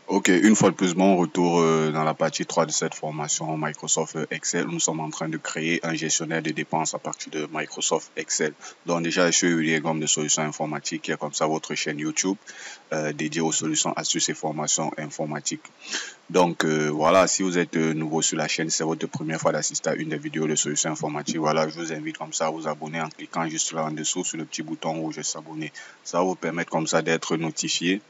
Ok, une fois de plus, bon retour dans la partie 3 de cette formation Microsoft Excel. Nous sommes en train de créer un gestionnaire de dépenses à partir de Microsoft Excel. Donc déjà, je suis William Gomme de Solutions Informatiques, qui est comme ça votre chaîne YouTube dédiée aux solutions, astuces et formations informatiques. Donc voilà, si vous êtes nouveau sur la chaîne, c'est votre première fois d'assister à une des vidéos de solutions informatiques. Voilà, je vous invite comme ça à vous abonner en cliquant juste là en dessous sur le petit bouton rouge s'abonner. Ça va vous permettre comme ça d'être notifié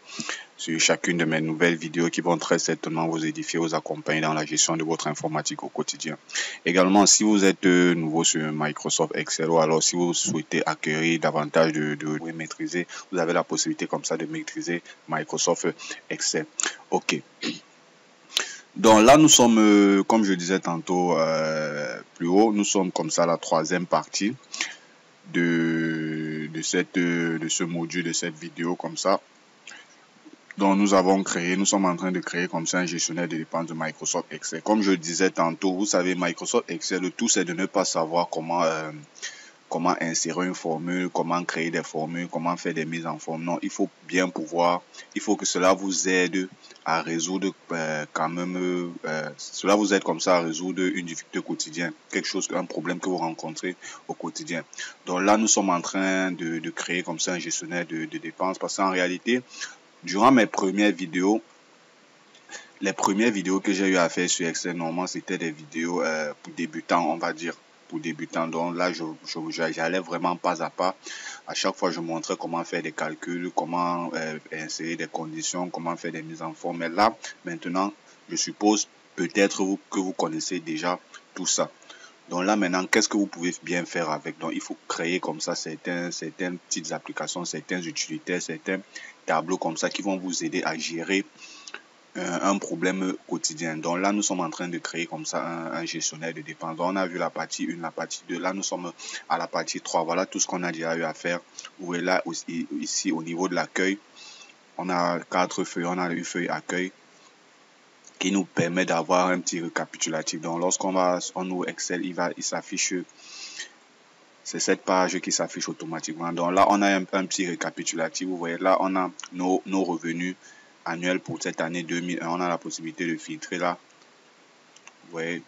sur chacune de mes nouvelles vidéos qui vont très certainement vous édifier, vous accompagner dans la gestion de votre informatique au quotidien. Également, si vous êtes nouveau sur Microsoft Excel ou alors si vous souhaitez acquérir davantage de maîtriser, vous avez la possibilité comme ça de maîtriser Microsoft Excel. Ok. Donc là, nous sommes, comme je disais tantôt plus haut, nous sommes comme ça la troisième partie de ce module, de cette vidéo comme ça. Donc nous sommes en train de créer comme ça un gestionnaire de dépenses de Microsoft Excel. Comme je disais tantôt, vous savez, Microsoft Excel, le tout c'est de ne pas savoir comment insérer une formule, comment créer des formules, comment faire des mises en forme. Non, il faut que cela vous aide à résoudre cela vous aide comme ça à résoudre une difficulté quotidienne, un problème que vous rencontrez au quotidien. Donc là, nous sommes en train de créer comme ça un gestionnaire de dépenses parce qu'en réalité, durant les premières vidéos que j'ai eu à faire sur Excel, normalement, c'était des vidéos pour débutants, on va dire, pour débutants. Donc là, j'allais vraiment pas à pas. À chaque fois, je montrais comment faire des calculs, comment insérer des conditions, comment faire des mises en forme. Mais là, maintenant, je suppose peut-être que vous connaissez déjà tout ça. Donc là, maintenant, qu'est-ce que vous pouvez bien faire avec? Donc, il faut créer comme ça certaines petites applications, certains utilitaires, certains tableaux comme ça qui vont vous aider à gérer un problème quotidien. Donc là, nous sommes en train de créer comme ça un gestionnaire de dépenses. Donc, on a vu la partie 1, la partie 2. Là, nous sommes à la partie 3. Voilà tout ce qu'on a déjà eu à faire. Vous voyez là, aussi, ici, au niveau de l'accueil, on a 4 feuilles. On a une feuille accueil qui nous permet d'avoir un petit récapitulatif. Donc, lorsqu'on va en nous Excel, il s'affiche. C'est cette page qui s'affiche automatiquement. Donc là, on a un petit récapitulatif. Vous voyez, là, on a nos revenus annuels pour cette année 2001. On a la possibilité de filtrer là. Vous voyez,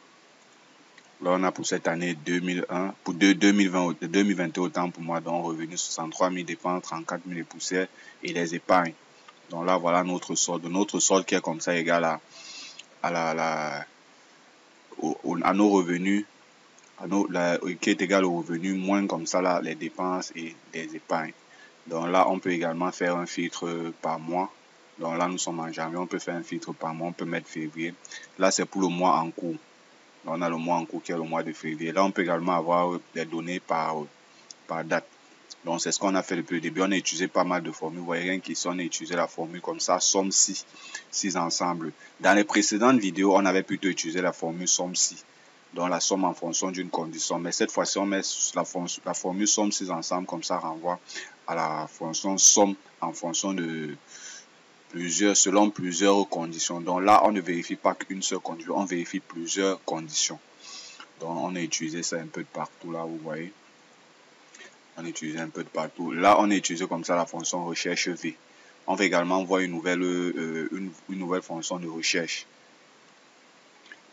là, on a pour cette année 2001, pour 2021 autant pour moi. Donc, revenus 63 000 dépenses, 34 000 poussières et les épargnes. Donc là, voilà notre solde. Notre solde qui est comme ça égal à nos revenus. Qui est égal au revenu moins comme ça là les dépenses et des épargnes. Donc là, on peut également faire un filtre par mois. Donc là, nous sommes en janvier, on peut faire un filtre par mois, on peut mettre février. Là, c'est pour le mois en cours. Donc, on a le mois en cours qui est le mois de février. Là, on peut également avoir des données par date. Donc, c'est ce qu'on a fait depuis le début. On a utilisé pas mal de formules. Vous voyez, rien qu'ici, on a utilisé la formule comme ça, somme 6 ensemble. Dans les précédentes vidéos, on avait plutôt utilisé la formule somme 6. Donc la somme en fonction d'une condition. Mais cette fois-ci, on met la formule somme 6 ensemble, comme ça renvoie à la fonction somme en fonction de selon plusieurs conditions. Donc là, on ne vérifie pas qu'une seule condition, on vérifie plusieurs conditions. Donc on a utilisé ça un peu de partout là, vous voyez. On a utilisé un peu de partout. Là, on a utilisé comme ça la fonction recherche V. On va également voir une nouvelle fonction de recherche.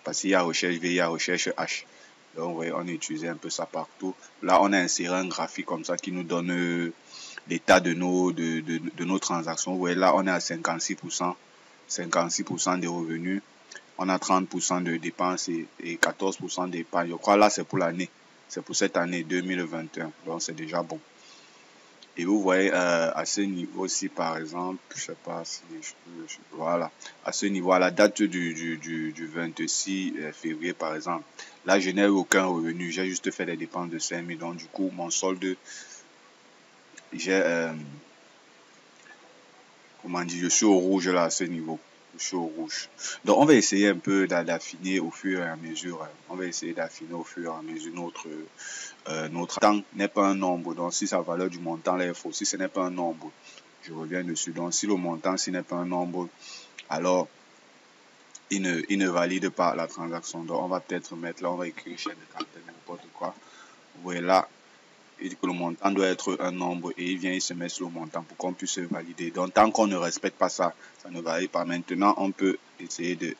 Parce qu'il y a recherche V, il y a recherche H. Donc, vous voyez, on a utilisé un peu ça partout. Là, on a inséré un graphique comme ça qui nous donne l'état de nos transactions. Vous voyez, là, on est à 56%, 56% des revenus. On a 30% de dépenses et 14% d'épargne. Je crois là, c'est pour l'année. C'est pour cette année 2021. Donc, c'est déjà bon. Et vous voyez, à ce niveau-ci, par exemple, je sais pas si voilà, à ce niveau, à la date du 26 février, par exemple, là, je n'ai aucun revenu, j'ai juste fait des dépenses de 5 000. Donc, du coup, mon solde, je suis au rouge là, à ce niveau. Je suis au rouge. Donc, on va essayer un peu d'affiner au fur et à mesure. On va essayer d'affiner au fur et à mesure notre temps n'est pas un nombre. Donc, si sa valeur du montant là est fausse, si ce n'est pas un nombre, je reviens dessus. Donc, si le montant, s'il n'est pas un nombre, alors il ne valide pas la transaction. Donc, on va peut-être mettre là, on va écrire chaîne de caractères, n'importe quoi. Vous voyez là, Il dit que le montant doit être un nombre et il vient, il se met sur le montant pour qu'on puisse valider. Donc, tant qu'on ne respecte pas ça, ça ne varie pas. Maintenant, on peut essayer de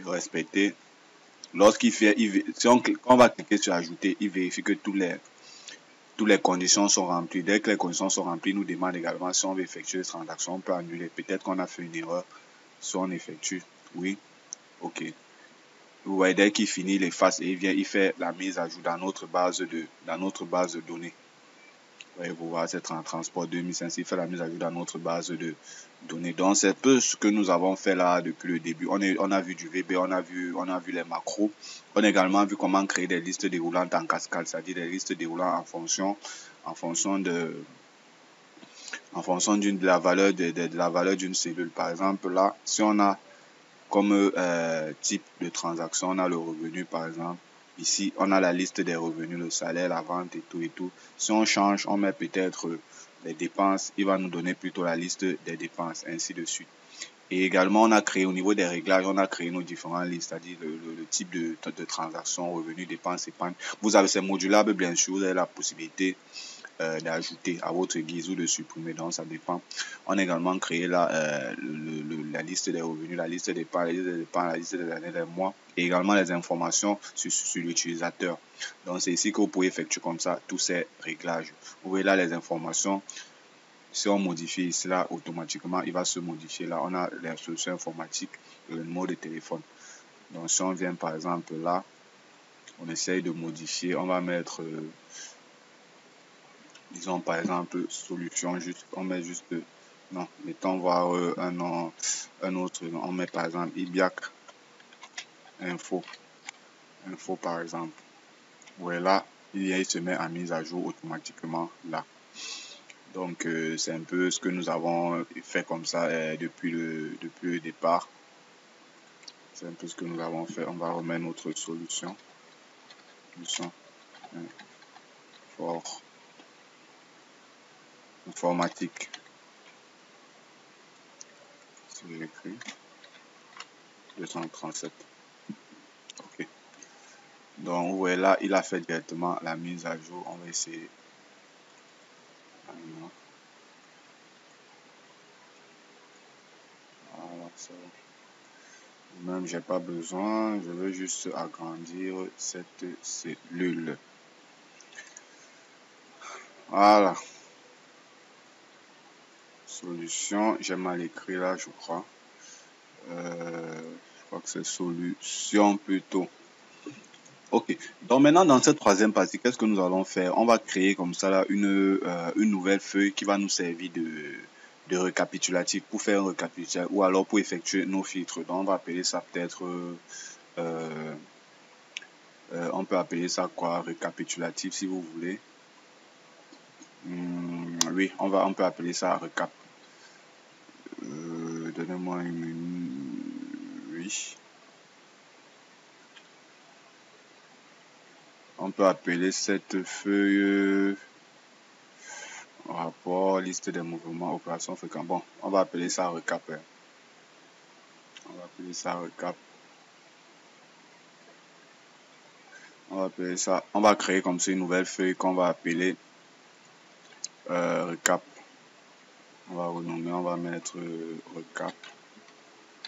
respecter. Lorsqu'il fait, si on va cliquer sur ajouter, il vérifie que toutes les conditions sont remplies. Dès que les conditions sont remplies, il nous demande également si on veut effectuer les transactions, on peut annuler. Peut-être qu'on a fait une erreur. Si on effectue, oui, ok. Vous voyez, dès qu'il finit, il efface et il vient, il fait la mise à jour dans notre base de données. Vous voyez, vous voyez, c'est transport 2500, il fait la mise à jour dans notre base de données. Donc, c'est peu ce que nous avons fait là depuis le début. On a vu du VB, on a vu les macros. On a également vu comment créer des listes déroulantes en cascade, c'est-à-dire des listes déroulantes en fonction de la valeur d'une cellule. Par exemple, là, si on a comme type de transaction, on a le revenu par exemple. Ici, on a la liste des revenus, le salaire, la vente et tout et tout. Si on change, on met peut-être les dépenses, il va nous donner plutôt la liste des dépenses, ainsi de suite. Et également, on a créé au niveau des réglages, on a créé nos différentes listes, c'est-à-dire le type de transaction, revenus, dépenses, épargne. Vous avez ces modulables, bien sûr, vous avez la possibilité d'ajouter à votre guise ou de supprimer, donc ça dépend. On a également créé là la liste des revenus, la liste des dépenses, la liste des années, des mois et également les informations sur l'utilisateur. Donc c'est ici que vous pouvez effectuer comme ça tous ces réglages. Vous voyez là les informations. Si on modifie ici là, automatiquement il va se modifier. Là on a les solutions informatiques, le numéro de téléphone. Donc si on vient par exemple là, on essaye de modifier, on va mettre disons par exemple solution, juste on met juste non, mettons voir un autre, on met par exemple Ibiac info par exemple. Voilà, il se met en mise à jour automatiquement là. Donc c'est un peu ce que nous avons fait comme ça depuis le départ. C'est un peu ce que nous avons fait. On va remettre notre solution fort informatique. Si j'écris 237. Ok. Donc vous voyez là, il a fait directement la mise à jour. On va essayer. Voilà, ça va. Même j'ai pas besoin, je veux juste agrandir cette cellule. Voilà. Solution, j'ai mal écrit là, je crois. Je crois que c'est solution plutôt. Ok, donc maintenant dans cette troisième partie, qu'est-ce que nous allons faire? On va créer comme ça là une nouvelle feuille qui va nous servir de récapitulatif pour faire un récapitulatif ou alors pour effectuer nos filtres. Donc on va appeler ça peut-être on peut appeler ça quoi? Récapitulatif si vous voulez. Oui, on peut appeler ça récap. Donnez-moi une minute. Oui. On peut appeler cette feuille rapport, liste des mouvements, opération fréquente. Bon, on va appeler ça récap. On va appeler ça récap. On va appeler ça. On va créer comme ça une nouvelle feuille qu'on va appeler récap. On va renommer, on va mettre récap.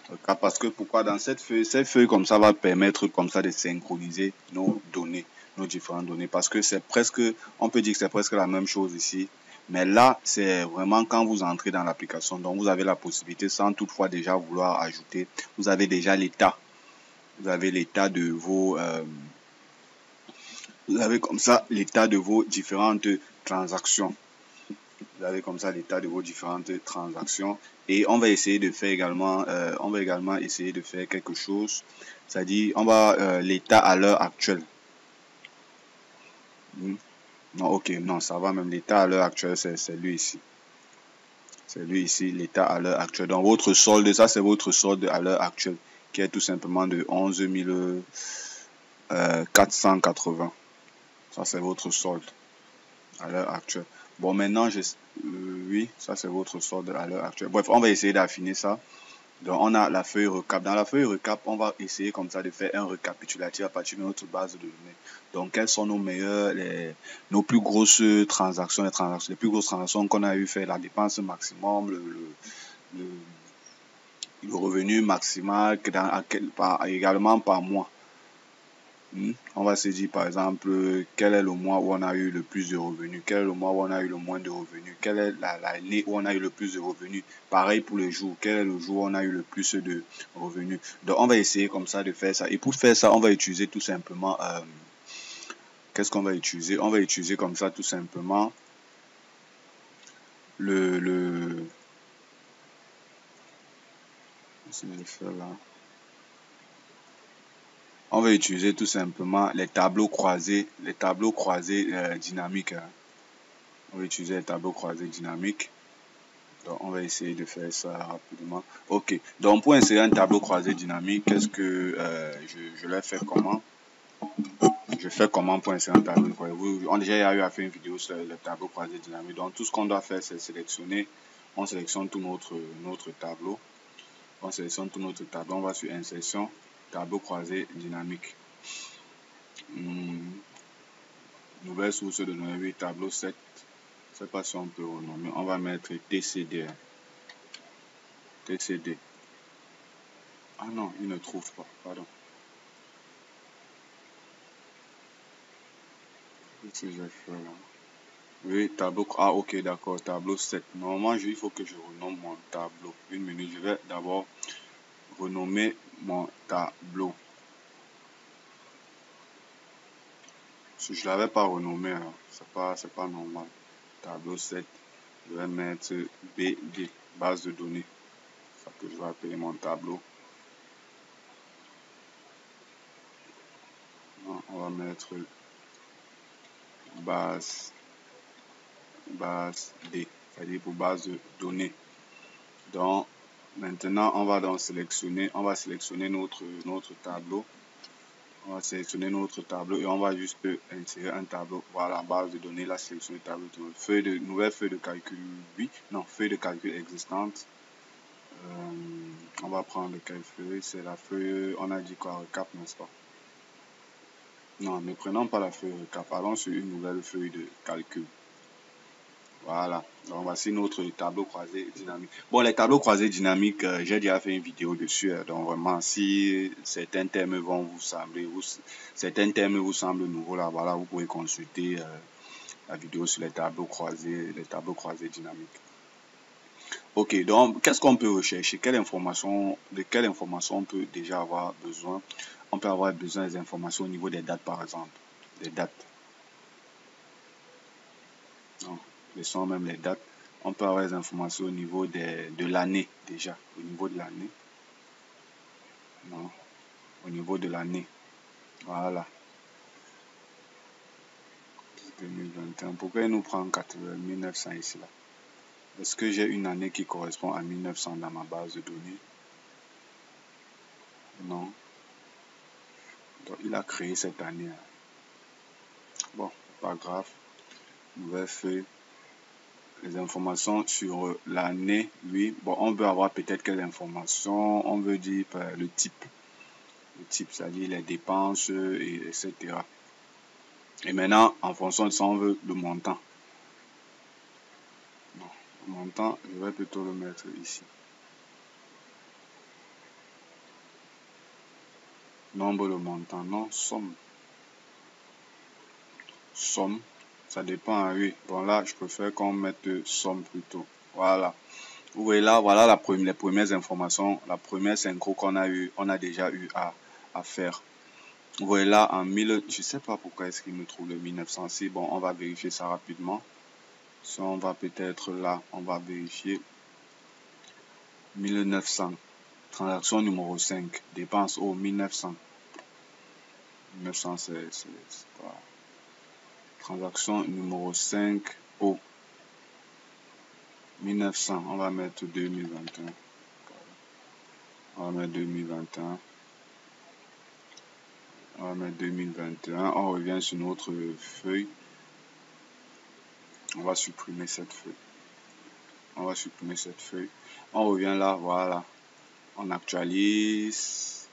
Récap parce que pourquoi dans cette feuille comme ça va permettre comme ça de synchroniser nos données, nos différentes données. Parce que c'est presque, on peut dire que c'est presque la même chose ici. Mais là, c'est vraiment quand vous entrez dans l'application, donc vous avez la possibilité, sans toutefois déjà vouloir ajouter, vous avez déjà l'état. Vous avez l'état de vos... vous avez comme ça l'état de vos différentes transactions. Vous avez comme ça l'état de vos différentes transactions. Et on va essayer de faire également, essayer de faire quelque chose. C'est-à-dire, on va l'état à l'heure actuelle. Non, ok, non, ça va même. L'état à l'heure actuelle, c'est lui ici. C'est lui ici, l'état à l'heure actuelle. Donc, votre solde, ça, c'est votre solde à l'heure actuelle, qui est tout simplement de 11 480. Ça, c'est votre solde à l'heure actuelle. Bon, maintenant, oui, ça, c'est votre solde à l'heure actuelle. Bref, on va essayer d'affiner ça. Donc, on a la feuille recap. Dans la feuille recap, on va essayer comme ça de faire un récapitulatif à partir de notre base de données. Donc, quelles sont nos meilleures, nos plus grosses transactions, les plus grosses transactions qu'on a eu fait, la dépense maximum, le, le revenu maximal, également par mois. On va se dire par exemple quel est le mois où on a eu le plus de revenus, quel est le mois où on a eu le moins de revenus, quelle est l'année où on a eu le plus de revenus. Pareil pour les jours, quel est le jour où on a eu le plus de revenus. Donc on va essayer comme ça de faire ça. Et pour faire ça, on va utiliser tout simplement qu'est-ce qu'on va utiliser? On va utiliser comme ça tout simplement le on va utiliser tout simplement les tableaux croisés dynamiques. On va utiliser les tableaux croisés dynamiques. Donc, on va essayer de faire ça rapidement. Ok. Donc, pour insérer un tableau croisé dynamique, qu'est-ce que je vais faire comment? Je fais comment pour insérer un tableau croisé? On a déjà eu à faire une vidéo sur le tableau croisé dynamique. Donc, tout ce qu'on doit faire, c'est sélectionner. On sélectionne tout notre tableau. On sélectionne tout notre tableau. On va sur insertion, tableau croisé dynamique. Nouvelle source de données, oui, tableau 7. Je ne sais pas si on peut renommer. On va mettre TCD. TCD. Ah non, il ne trouve pas. Pardon. Qu'est-ce que je vais faire là? Oui, tableau. Ah, ok, d'accord. Tableau 7. Normalement, il faut que je renomme mon tableau. Une minute. Je vais d'abord renommer mon tableau. Si je ne l'avais pas renommé, c'est pas normal. Tableau 7. Je vais mettre BD, base de données. C'est ça que je vais appeler mon tableau. Non, on va mettre base D, c'est-à-dire pour base de données. Donc, maintenant, on va sélectionner notre tableau. On va sélectionner notre tableau et on va juste insérer un tableau. Voilà, base de données, là, sélectionner tableau. Nouvelle feuille de calcul, oui. Non, feuille de calcul existante. On va prendre quelle feuille? C'est la feuille, on a dit quoi, recap, n'est-ce pas? Non, ne prenons pas la feuille recap, allons sur une nouvelle feuille de calcul. Voilà, donc voici notre tableau croisé dynamique. Bon, les tableaux croisés dynamiques, j'ai déjà fait une vidéo dessus. Donc vraiment, si certains termes vont vous sembler, certains termes vous semblent nouveaux là, voilà, vous pouvez consulter la vidéo sur les tableaux croisés dynamiques. Ok, donc qu'est-ce qu'on peut rechercher? De quelle information on peut déjà avoir besoin? On peut avoir besoin des informations au niveau des dates, par exemple. Des dates. Non, laissons même les dates. On peut avoir des informations au niveau de l'année déjà. Au niveau de l'année. Non, au niveau de l'année. Voilà. 2021. Pourquoi il nous prend 1900 ici là? Est-ce que j'ai une année qui correspond à 1900 dans ma base de données? Non. Donc, il a créé cette année. Bon, pas grave. Nouvelle feuille. Les informations sur l'année, oui. Bon, on veut avoir peut-être quelles informations. On veut dire le type. Le type, c'est-à-dire les dépenses, etc. Et maintenant, en fonction de ça, on veut le montant. Non, le montant, je vais plutôt le mettre ici. Nombre de montant, non, somme. Somme, ça dépend, oui. Bon là, je préfère qu'on mette somme plutôt. Voilà. Vous voyez là, voilà les premières informations, la première synchro qu'on a eu, on a déjà eu à faire. Vous voyez là, je sais pas pourquoi est-ce qu'il me trouve le 1906. Bon, on va vérifier ça rapidement. Si on va peut-être là, on va vérifier 1900. Transaction numéro 5. Dépense au 1900. 1900, c'est pas... Transaction numéro 5 au 1900. On va mettre 2021. On va mettre 2021. On va mettre 2021. On revient sur notre feuille. On va supprimer cette feuille. On va supprimer cette feuille. On revient là, voilà. On actualise.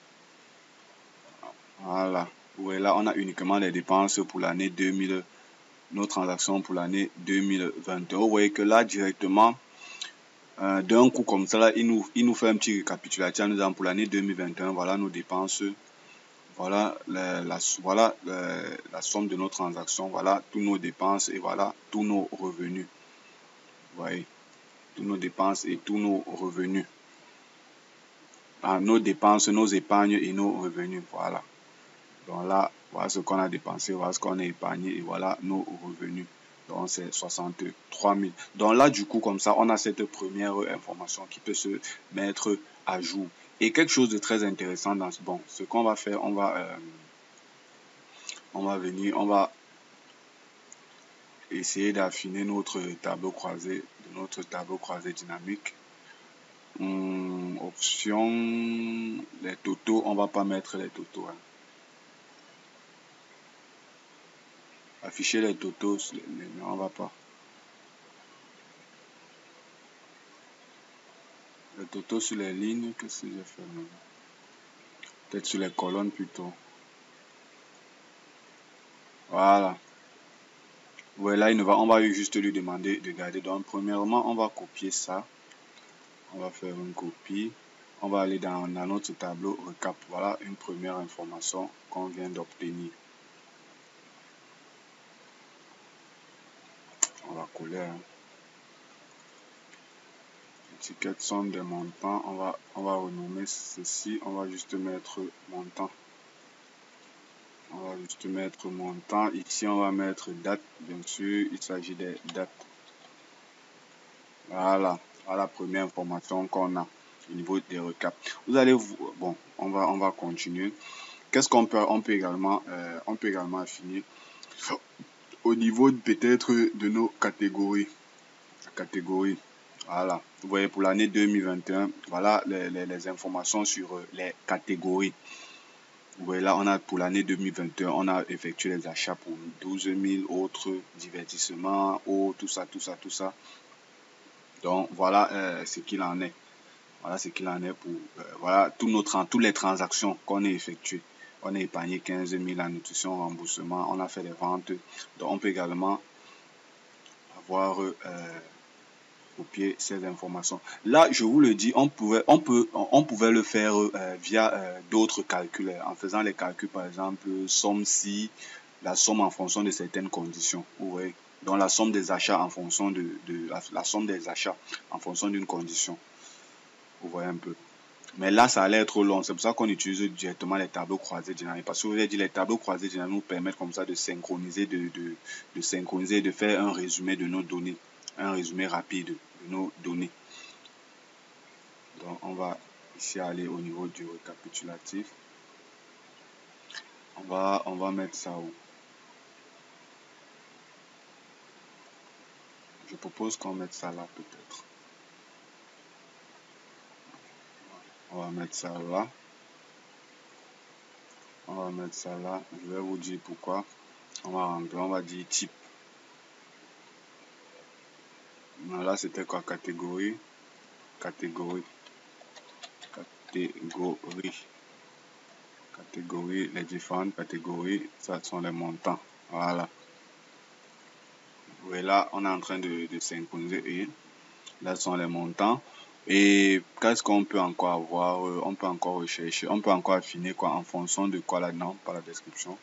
Voilà. Ouais, là, on a uniquement les dépenses pour l'année 2000, nos transactions pour l'année 2021. Vous voyez que là, directement, d'un coup comme ça, là, il nous fait un petit récapitulatif en nous disant pour l'année 2021, voilà nos dépenses, voilà la somme de nos transactions, voilà tous nos dépenses et voilà tous nos revenus. Vous voyez, tous nos dépenses et tous nos revenus. Nos dépenses, nos épargnes et nos revenus, voilà. Donc là, voilà ce qu'on a dépensé, voilà ce qu'on a épargné et voilà nos revenus. Donc c'est 63 000. Donc là, du coup, comme ça, on a cette première information qui peut se mettre à jour. Et quelque chose de très intéressant dans ce qu'on va faire, on va venir, on va essayer d'affiner notre tableau croisé, dynamique. Option, les totaux, on va pas mettre les totaux. Afficher les totaux, on va pas. Les totaux sur les lignes, qu'est-ce que j'ai fait maintenant? Peut-être sur les colonnes plutôt. Voilà. Voilà, on va juste lui demander de garder. Donc, premièrement, on va copier ça. On va faire une copie. On va aller dans notre tableau recap. Voilà une première information qu'on vient d'obtenir. On va coller. Étiquette somme des montants. On va renommer ceci. On va juste mettre montant. On va juste mettre montant. Ici, on va mettre date. Bien sûr, il s'agit des dates. Voilà. Voilà la première information qu'on a au niveau des recaps. Vous allez, bon, on va continuer. Qu'est-ce qu'on peut, on peut également affiner au niveau peut-être de nos catégories. Catégories. Voilà. Vous voyez, pour l'année 2021, voilà les informations sur les catégories. Vous voyez là, on a pour l'année 2021, on a effectué les achats pour 12 000 autres divertissements, tout ça. Donc voilà ce qu'il en est. Voilà ce qu'il en est pour voilà toutes les transactions qu'on a effectuées. On a épargné 15 000 en nutrition, remboursement, on a fait des ventes. Donc on peut également avoir copier ces informations. Là, je vous le dis, on pouvait le faire via d'autres calculs, en faisant les calculs, par exemple, somme si, la somme en fonction de certaines conditions. Vous voyez, donc la somme des achats en fonction de la somme des achats en fonction d'une condition. Vous voyez un peu. Mais là, ça allait être long. C'est pour ça qu'on utilise directement les tableaux croisés dynamiques. Parce que vous avez dit, les tableaux croisés dynamiques nous permettent comme ça de synchroniser, de faire un résumé de nos données. Un résumé rapide de nos données. Donc, on va ici aller au niveau du récapitulatif. On va mettre ça où? Je propose qu'on mette ça là peut-être. On va mettre ça là. On va mettre ça là. Je vais vous dire pourquoi. On va dire type. Là, c'était quoi? Catégorie. Catégorie, les différentes catégories, ça sont les montants. Voilà. Et là, on est en train de synchroniser et là sont les montants. Et qu'est-ce qu'on peut encore avoir? On peut encore rechercher, on peut encore affiner quoi en fonction de quoi là-dedans, par la description.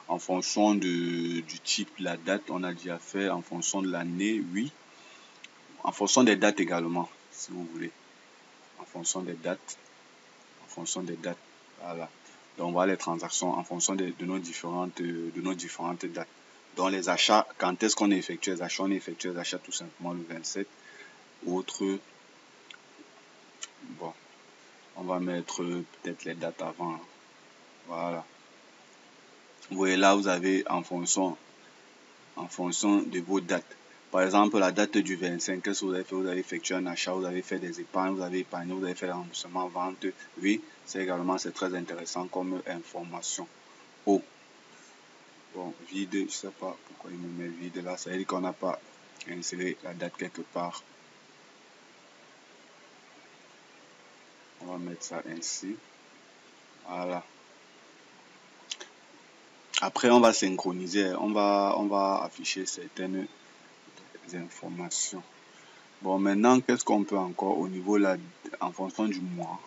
En fonction du type, la date, on a déjà fait, en fonction de l'année, oui. En fonction des dates également, si vous voulez. En fonction des dates. Voilà. Donc voilà les transactions en fonction de nos différentes dates. Donc les achats, quand est-ce qu'on effectue les achats? On effectue les achats tout simplement le 27. Autre, bon, on va mettre peut-être les dates avant. Voilà. Vous voyez là, vous avez en fonction de vos dates. Par exemple, la date du 25, qu'est-ce que vous avez fait? Vous avez effectué un achat, vous avez fait des épargnes, vous avez épargné, vous avez fait le remboursement, vente. Oui, c'est très intéressant comme information. Oh, bon, vide, je sais pas pourquoi il me met vide là. Ça veut dire qu'on n'a pas inséré la date quelque part. On va mettre ça ainsi. Voilà. Après, on va synchroniser. On va afficher certaines informations. Bon, maintenant, qu'est-ce qu'on peut encore au niveau là, en fonction du mois?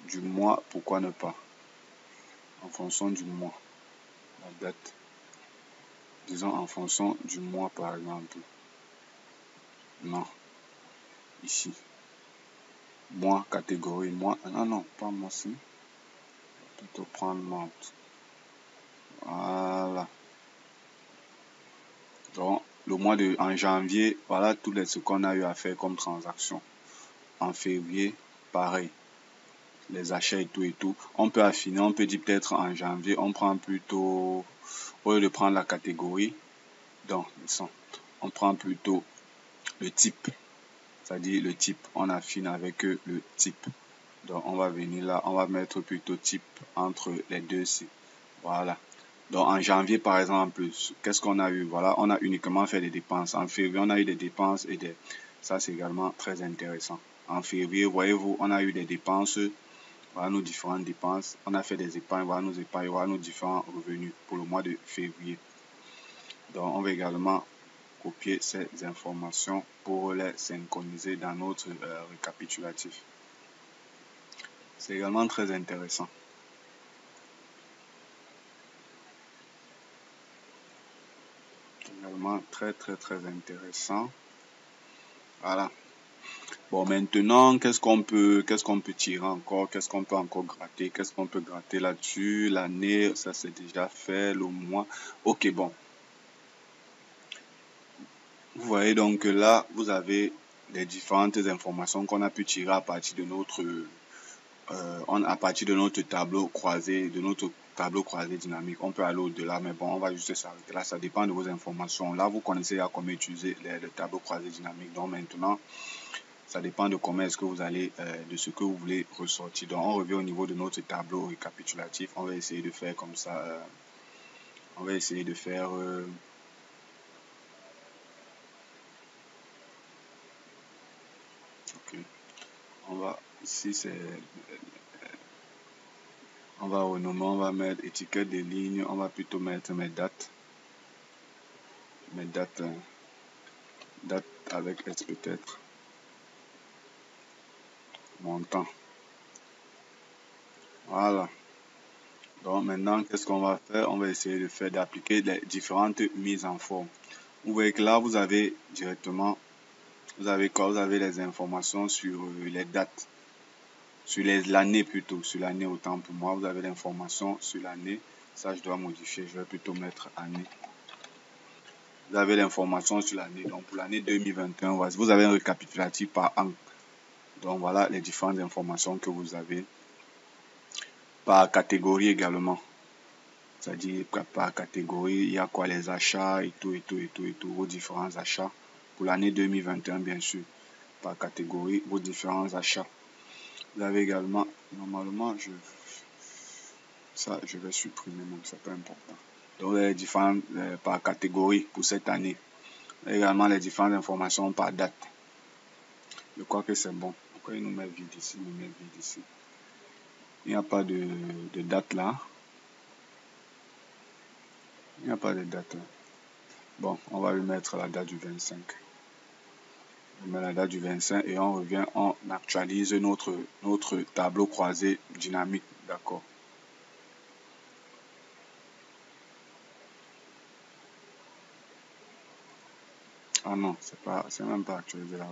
Du mois, pourquoi ne pas? En fonction du mois. La date. Disons en fonction du mois, par exemple. Non. Ici. Mois, catégorie, mois. Non, non, pas mois ci. Plutôt prendre month. Voilà. Donc, le mois de en janvier, voilà ce qu'on a eu à faire comme transaction. En février, pareil. Les achats et tout et tout. On peut affiner, on peut dire peut-être en janvier, on prend plutôt, au lieu de prendre la catégorie, donc, on prend plutôt le type. C'est-à-dire le type, on affine avec le type. Donc, on va venir là, on va mettre plutôt type entre les deux ci. Voilà. Donc, en janvier, par exemple, qu'est-ce qu'on a eu? Voilà, on a uniquement fait des dépenses. En février, on a eu des dépenses et des... Ça, c'est également très intéressant. En février, voyez-vous, on a eu des dépenses. Voilà nos différentes dépenses. On a fait des épargnes. Voilà nos épargnes. Voilà nos différents revenus pour le mois de février. Donc, on va également copier ces informations pour les synchroniser dans notre récapitulatif. C'est également très intéressant. Également très intéressant. Voilà. Bon, maintenant, qu'est-ce qu'on peut tirer encore? Qu'est-ce qu'on peut encore gratter? Qu'est-ce qu'on peut gratter là-dessus? L'année, ça c'est déjà fait. Le mois. Ok, bon. Vous voyez donc que là, vous avez les différentes informations qu'on a pu tirer à partir de notre tableau croisé, dynamique. On peut aller au-delà, mais bon, on va juste s'arrêter là. Ça dépend de vos informations. Là, vous connaissez à comment utiliser le tableau croisé dynamique. Donc maintenant, ça dépend de comment est-ce que vous allez, de ce que vous voulez ressortir. Donc on revient au niveau de notre tableau récapitulatif. On va essayer de faire comme ça. On va essayer de faire... ok. On va... Ici, c'est... On va renommer, on va mettre étiquette des lignes. On va plutôt mettre mes dates. Mes dates... date avec S peut-être. Montant. Voilà. Donc maintenant, qu'est-ce qu'on va faire? On va essayer de faire d'appliquer les différentes mises en forme. Vous voyez que là, vous avez directement, vous avez les informations sur les dates, sur l'année plutôt, sur l'année autant pour moi. Vous avez l'information sur l'année. Ça, je dois modifier. Je vais plutôt mettre année. Vous avez l'information sur l'année. Donc pour l'année 2021, vous avez un récapitulatif par an. Donc voilà les différentes informations que vous avez. Par catégorie également. C'est-à-dire par catégorie, il y a quoi les achats et tout, vos différents achats. Pour l'année 2021, bien sûr, par catégorie, vos différents achats. Vous avez également, normalement, je vais supprimer, donc c'est pas important. Donc, les différentes par catégorie pour cette année. Également, les différentes informations par date. Je crois que c'est bon. Pourquoi il nous met vide ici? Il n'y a pas de date là. Il n'y a pas de date là. Bon, on va lui mettre la date du 25. On met la date du 25 et on revient, on actualise notre tableau croisé dynamique. D'accord. Ah non, c'est même pas actualisé là.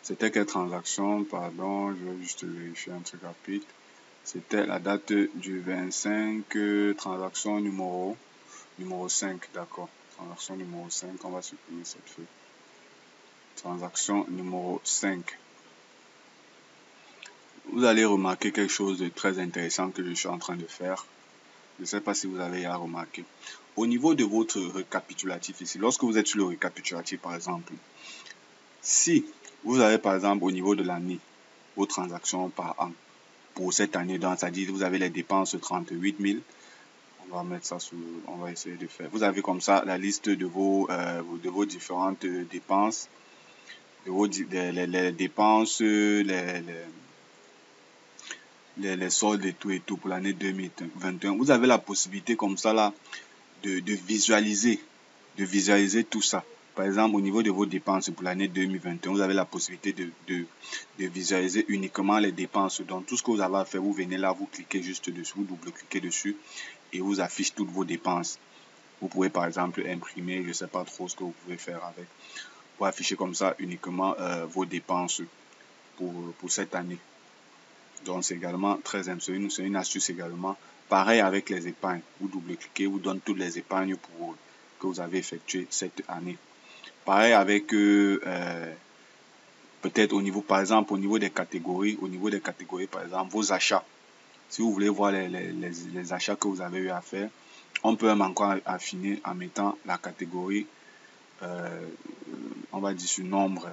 C'était quelle transaction? Pardon, je vais juste vérifier un truc rapide. C'était la date du 25, transaction numéro 5, d'accord. Transaction numéro 5, on va supprimer cette feuille. Transaction numéro 5. Vous allez remarquer quelque chose de très intéressant que je suis en train de faire. Je ne sais pas si vous avez à remarquer. Au niveau de votre récapitulatif ici, lorsque vous êtes sur le récapitulatif par exemple, si vous avez par exemple au niveau de l'année, vos transactions par an, pour cette année, c'est-à-dire vous avez les dépenses 38 000, on va mettre ça on va essayer de faire. Vous avez comme ça la liste de vos différentes dépenses, de les dépenses, les soldes et tout pour l'année 2021. Vous avez la possibilité comme ça là de visualiser tout ça. Par exemple, au niveau de vos dépenses pour l'année 2021, vous avez la possibilité de visualiser uniquement les dépenses. Donc, tout ce que vous avez à faire, vous venez là, vous cliquez juste dessus, vous double-cliquez dessus et vous affiche toutes vos dépenses. Vous pouvez par exemple imprimer, je ne sais pas trop ce que vous pouvez faire avec, pour afficher comme ça uniquement vos dépenses pour cette année. Donc, c'est également très important. C'est une astuce également. Pareil avec les épargnes. Vous double-cliquez, vous donne toutes les épargnes que vous avez effectuées cette année. Pareil avec peut-être au niveau, par exemple, au niveau des catégories, par exemple, vos achats. Si vous voulez voir les achats que vous avez eu à faire, on peut même encore affiner en mettant la catégorie, on va dire sur nombre.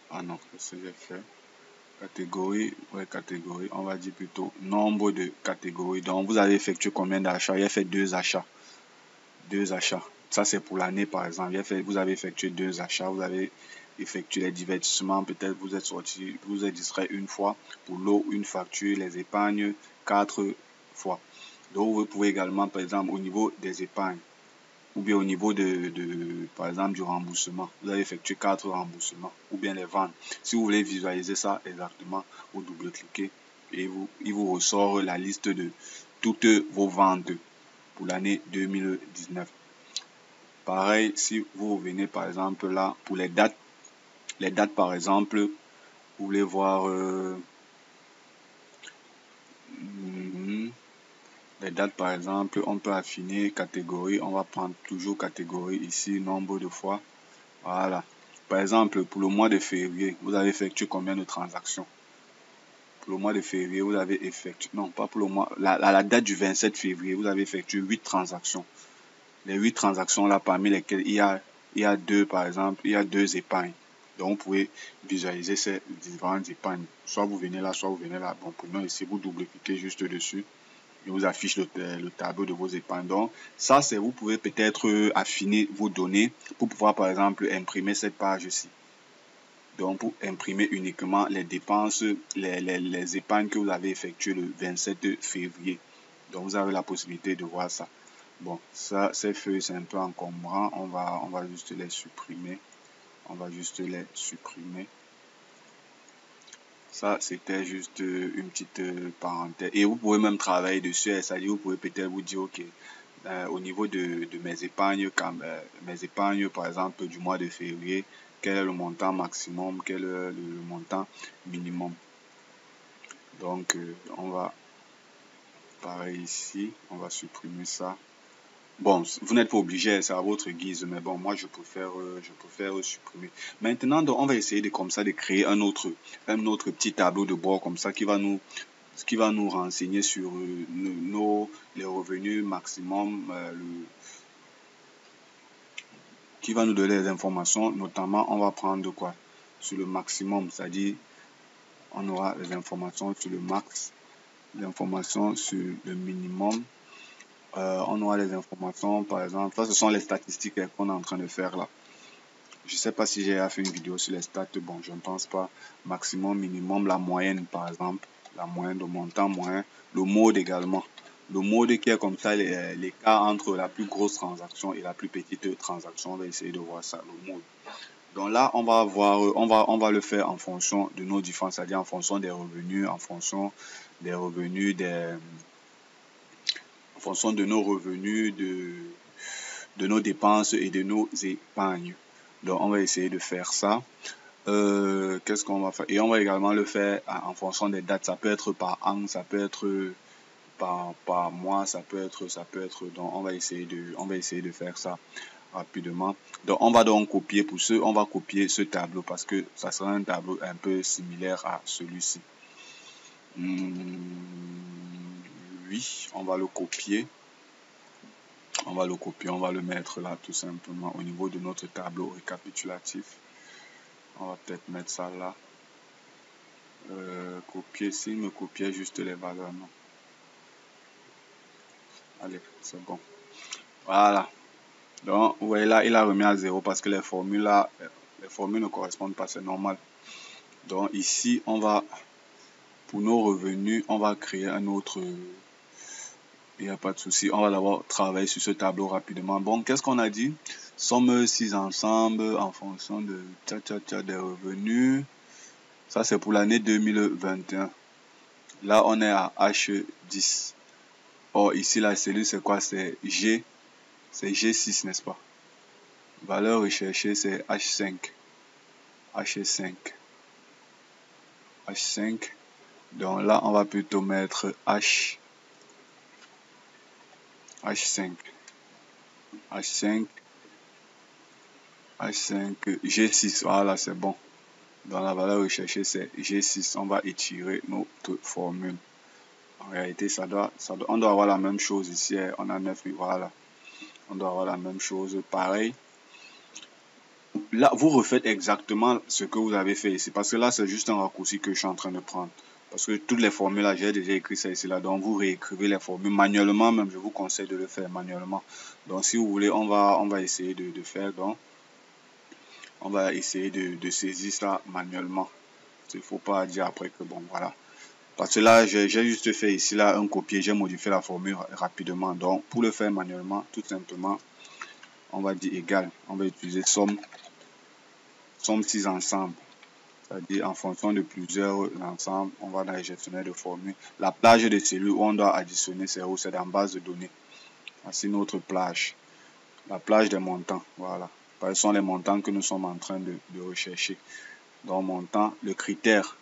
Ah non, qu'est-ce que j'ai fait? Catégorie, catégorie, on va dire plutôt nombre de catégories. Donc, vous avez effectué combien d'achats? Il a fait 2 achats. 2 achats. Ça, c'est pour l'année, par exemple. Vous avez effectué 2 achats. Vous avez effectué les divertissements. Peut-être vous êtes sorti, vous êtes distrait une fois. Pour l'eau, une facture. Les épargnes, 4 fois. Donc, vous pouvez également, par exemple, au niveau des épargnes, ou bien au niveau par exemple, du remboursement. Vous avez effectué 4 remboursements, ou bien les ventes. Si vous voulez visualiser ça exactement, vous double-cliquez et il vous ressort la liste de toutes vos ventes pour l'année 2019. Pareil, si vous venez par exemple là, pour les dates par exemple, vous voulez voir les dates par exemple, on peut affiner catégorie, on va prendre toujours catégorie ici, nombre de fois. Voilà. Par exemple, pour le mois de février, vous avez effectué combien de transactions? Pour le mois de février, vous avez effectué, non, pas pour le mois, la date du 27 février, vous avez effectué 8 transactions. Les 8 transactions là, parmi lesquelles il y a 2, par exemple, il y a 2 épargnes. Donc, vous pouvez visualiser ces différentes épargnes. Soit vous venez là, soit vous venez là. Bon, pour nous ici, vous double-cliquez juste dessus. Il vous affiche le tableau de vos épargnes. Donc, ça, c'est vous pouvez peut-être affiner vos données pour pouvoir, par exemple, imprimer cette page-ci. Donc, pour imprimer uniquement les dépenses, les épargnes que vous avez effectuées le 27 février. Donc, vous avez la possibilité de voir ça. Bon, ça, ces feuilles, c'est un peu encombrant. On va juste les supprimer. On va juste les supprimer. Ça, c'était juste une petite parenthèse. Et vous pouvez même travailler dessus. C'est-à-dire, vous pouvez peut-être vous dire, OK, au niveau de mes épargnes, mes épargnes, par exemple, du mois de février, quel est le montant maximum, quel est le montant minimum. Donc, on va, pareil ici, on va supprimer ça. Bon, vous n'êtes pas obligé, c'est à votre guise, mais bon, moi, je préfère supprimer. Maintenant, donc, on va essayer de, comme ça, de créer un autre petit tableau de bord, comme ça, qui va nous renseigner sur les revenus maximum, qui va nous donner les informations. Notamment, on va prendre quoi? Sur le maximum, c'est-à-dire, on aura les informations sur le max, les informations sur le minimum. On aura les informations, par exemple, ça ce sont les statistiques qu'on est en train de faire là. Je ne sais pas si j'ai fait une vidéo sur les stats, bon, je ne pense pas. Maximum, minimum, la moyenne par exemple, la moyenne, le montant moyen, le mode également. Le mode qui est comme ça, l'écart entre la plus grosse transaction et la plus petite transaction, on va essayer de voir ça, le mode. Donc là, on va voir, on va le faire en fonction de nos différences, c'est-à-dire en fonction des revenus, en fonction des revenus en fonction de nos revenus, de nos dépenses et de nos épargnes. Donc, on va essayer de faire ça. Qu'est-ce qu'on va faire? Et on va également le faire en fonction des dates. Ça peut être par an, ça peut être par mois, ça peut être. Donc, on va essayer de faire ça rapidement. Donc, on va donc copier on va copier ce tableau parce que ça sera un tableau un peu similaire à celui-ci. Oui, on va le copier. On va le mettre là tout simplement au niveau de notre tableau récapitulatif. On va peut-être mettre ça là. Copier, s'il me copiait juste les valeurs, non. Allez, c'est bon. Voilà. Donc, vous voyez là, il a remis à 0 parce que les formules là, les formules ne correspondent pas, c'est normal. Donc ici, on va, pour nos revenus, on va créer un autre. Il n'y a pas de souci. On va d'abord travailler sur ce tableau rapidement. Bon, qu'est-ce qu'on a dit? Somme 6 ensemble en fonction de des revenus. Ça, c'est pour l'année 2021. Là, on est à H10. Or, ici, la cellule, c'est quoi? C'est G. C'est G6, n'est-ce pas? Valeur recherchée, c'est H5. H5. H5. Donc là, on va plutôt mettre H5. H5. H5. G6. Voilà, c'est bon. Dans la valeur recherchée, c'est G6. On va étirer notre formule. En réalité, on doit avoir la même chose ici. On a 9, voilà. On doit avoir la même chose. Pareil. Là, vous refaites exactement ce que vous avez fait ici. Parce que là, c'est juste un raccourci que je suis en train de prendre. Parce que toutes les formules, là, j'ai déjà écrit ça ici. Là. Donc, vous réécrivez les formules manuellement. Même, je vous conseille de le faire manuellement. Donc, si vous voulez, on va essayer de faire. Donc, on va essayer de saisir ça manuellement. Il ne faut pas dire après que, bon, voilà. Parce que là, j'ai juste fait ici, là, un copier. J'ai modifié la formule rapidement. Donc, pour le faire manuellement, tout simplement, on va dire égal. On va utiliser somme 6 ensemble. C'est-à-dire en fonction de plusieurs ensembles, on va dans les gestionnaires de formules. La plage de cellules où on doit additionner, c'est où? C'est dans base de données. Voici notre plage. La plage des montants, voilà. Ce sont les montants que nous sommes en train de rechercher. Donc, montant, le critère.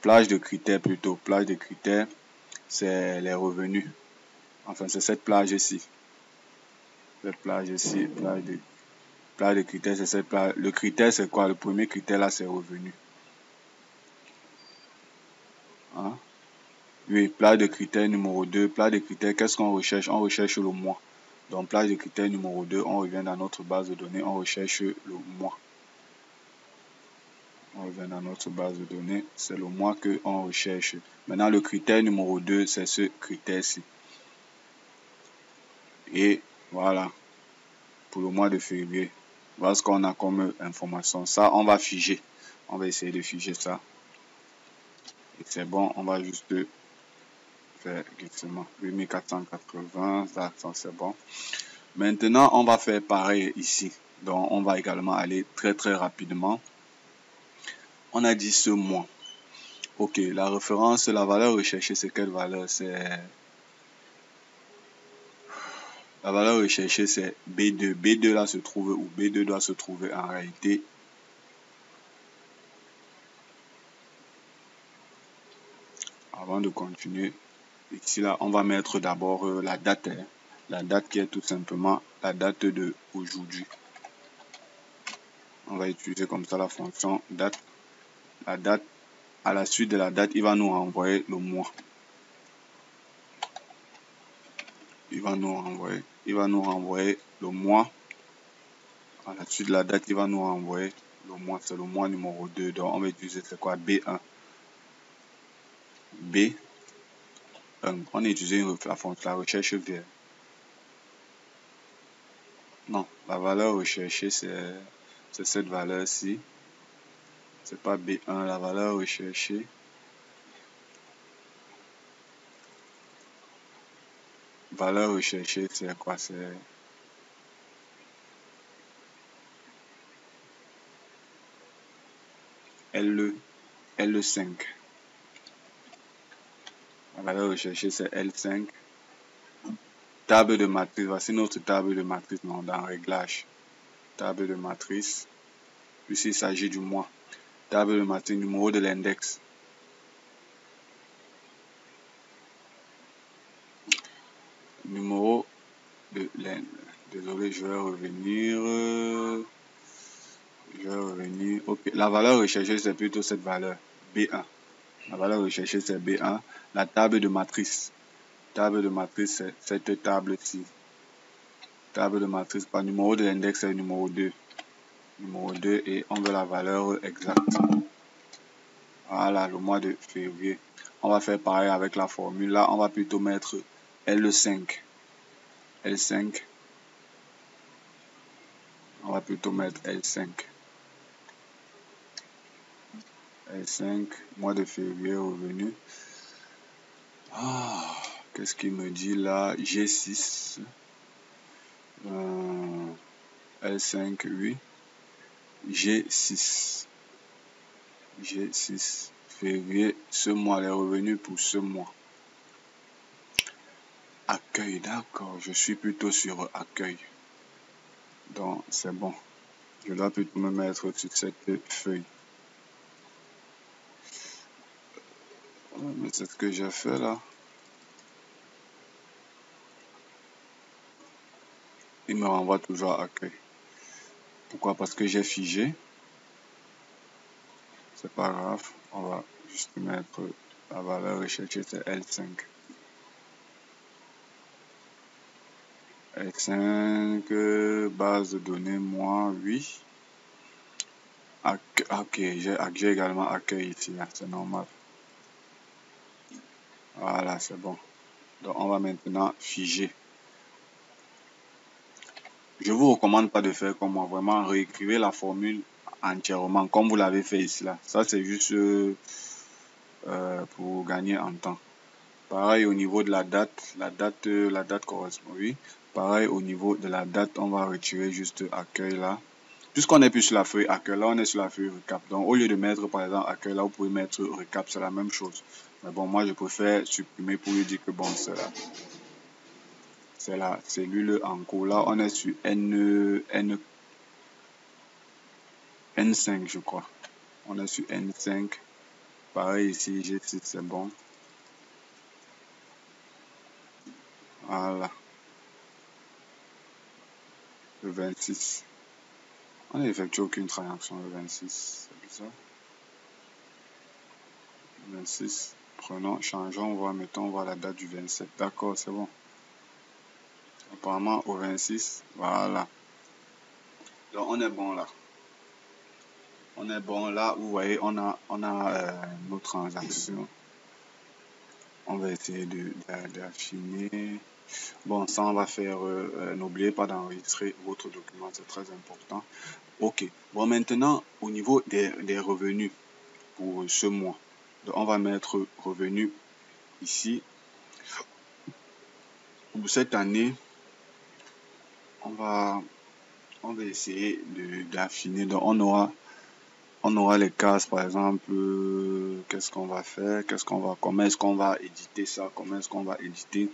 Plage de critères plutôt. Plage de critères, c'est les revenus. Enfin, c'est cette plage ici. Cette plage ici, plage de critères, c'est cette plage. Le critère, c'est quoi? Le premier critère, là, c'est revenu. Hein? Oui, plage de critères numéro 2. Plage de critères, qu'est-ce qu'on recherche? On recherche le mois. Donc, plage de critères numéro 2, on revient dans notre base de données, on recherche le mois. On revient dans notre base de données, c'est le mois qu'on recherche. Maintenant, le critère numéro 2, c'est ce critère-ci. Et voilà, pour le mois de février. Voilà ce qu'on a comme information. Ça, on va figer. On va essayer de figer ça. Et c'est bon, on va juste faire exactement 8480. Ça, c'est bon. Maintenant, on va faire pareil ici. Donc, on va également aller très rapidement. On a dit ce mois. Ok, la référence, la valeur recherchée, c'est quelle valeur? C'est la valeur recherchée, c'est B2. B2 là se trouve où? B2 doit se trouver en réalité. Avant de continuer, ici là, on va mettre d'abord la date. La date qui est tout simplement la date de aujourd'hui. On va utiliser comme ça la fonction date. La date, à la suite de la date, il va nous renvoyer le mois. Il va nous renvoyer le mois. À la suite de la date, il va nous renvoyer le mois. C'est le mois numéro 2. Donc, on va utiliser, c'est quoi? B1. B1. On a utilisé la recherche via. Non, la valeur recherchée, c'est cette valeur-ci. C'est pas B1, la valeur recherchée. Valeur recherchée, c'est quoi? C'est L5. La valeur recherchée, c'est L5. Table de matrice. Voici notre table de matrice dans réglage. Table de matrice. Ici, il s'agit du mois. Table de matrice, numéro de l'index. Numéro de l'index. Désolé, je vais revenir. Ok, la valeur recherchée, c'est plutôt cette valeur, B1. La valeur recherchée, c'est B1. La table de matrice. Table de matrice, c'est cette table-ci. Table de matrice par numéro de l'index, c'est numéro 2. Numéro 2 et on veut la valeur exacte. Voilà, le mois de février. On va faire pareil avec la formule. Là, on va plutôt mettre L5. L5. On va plutôt mettre L5. L5, mois de février revenu. Ah, qu'est-ce qu'il me dit là? G6. L5, oui. G6. G6. Février, ce mois, les revenus pour ce mois. Accueil, d'accord. Je suis plutôt sur accueil. Donc, c'est bon. Je dois plutôt me mettre sur cette feuille. Mais c'est ce que j'ai fait là. Il me renvoie toujours à accueil. Pourquoi? Parce que j'ai figé. C'est pas grave. On va juste mettre la valeur recherchée, c'est L5. L5, base de données, moi, oui. Ok, j'ai également accueil ici, là, c'est normal. Voilà, c'est bon. Donc, on va maintenant figer. Je vous recommande pas de faire comme moi, vraiment réécrivez la formule entièrement, comme vous l'avez fait ici, là. Ça, c'est juste pour gagner en temps. Pareil au niveau de la date correspond, oui. Pareil au niveau de la date, on va retirer juste accueil là. Puisqu'on est plus sur la feuille accueil, là on est sur la feuille recap. Donc au lieu de mettre par exemple accueil, là vous pouvez mettre recap, c'est la même chose. Mais bon, moi je préfère supprimer pour lui dire que bon, c'est la cellule en cours. Là on est sur N5 je crois. On est sur N5. Pareil ici, G6 c'est bon. Voilà. Le 26. On n'a effectué aucune transaction le 26. C'est bizarre. 26. Prenons, changeons, mettons, voir la date du 27. D'accord, c'est bon. Apparemment au 26. Voilà. Donc on est bon là. On est bon là. Vous voyez, on a nos transactions. On va essayer d'affiner. Bon, ça on va faire. N'oubliez pas d'enregistrer votre document, c'est très important. Ok. Bon, maintenant, au niveau des revenus pour ce mois. Donc, on va mettre revenus ici. Pour cette année, on va essayer d'affiner. Donc, on aura les cases, par exemple, qu'est-ce qu'on va faire, comment est-ce qu'on va éditer ça, comment est-ce qu'on va éditer.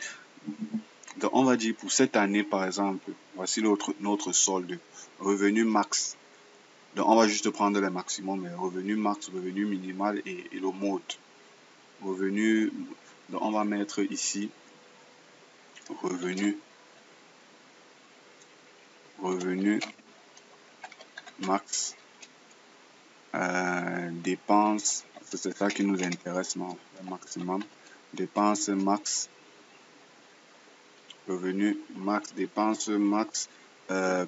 Donc, on va dire pour cette année, par exemple, voici notre solde, revenu max. Donc, on va juste prendre les maximums, mais revenu max, revenu minimal et le mode. Revenu, donc on va mettre ici, revenu max, dépenses, c'est ça qui nous intéresse, non, le maximum, dépenses max, revenu max, dépenses max,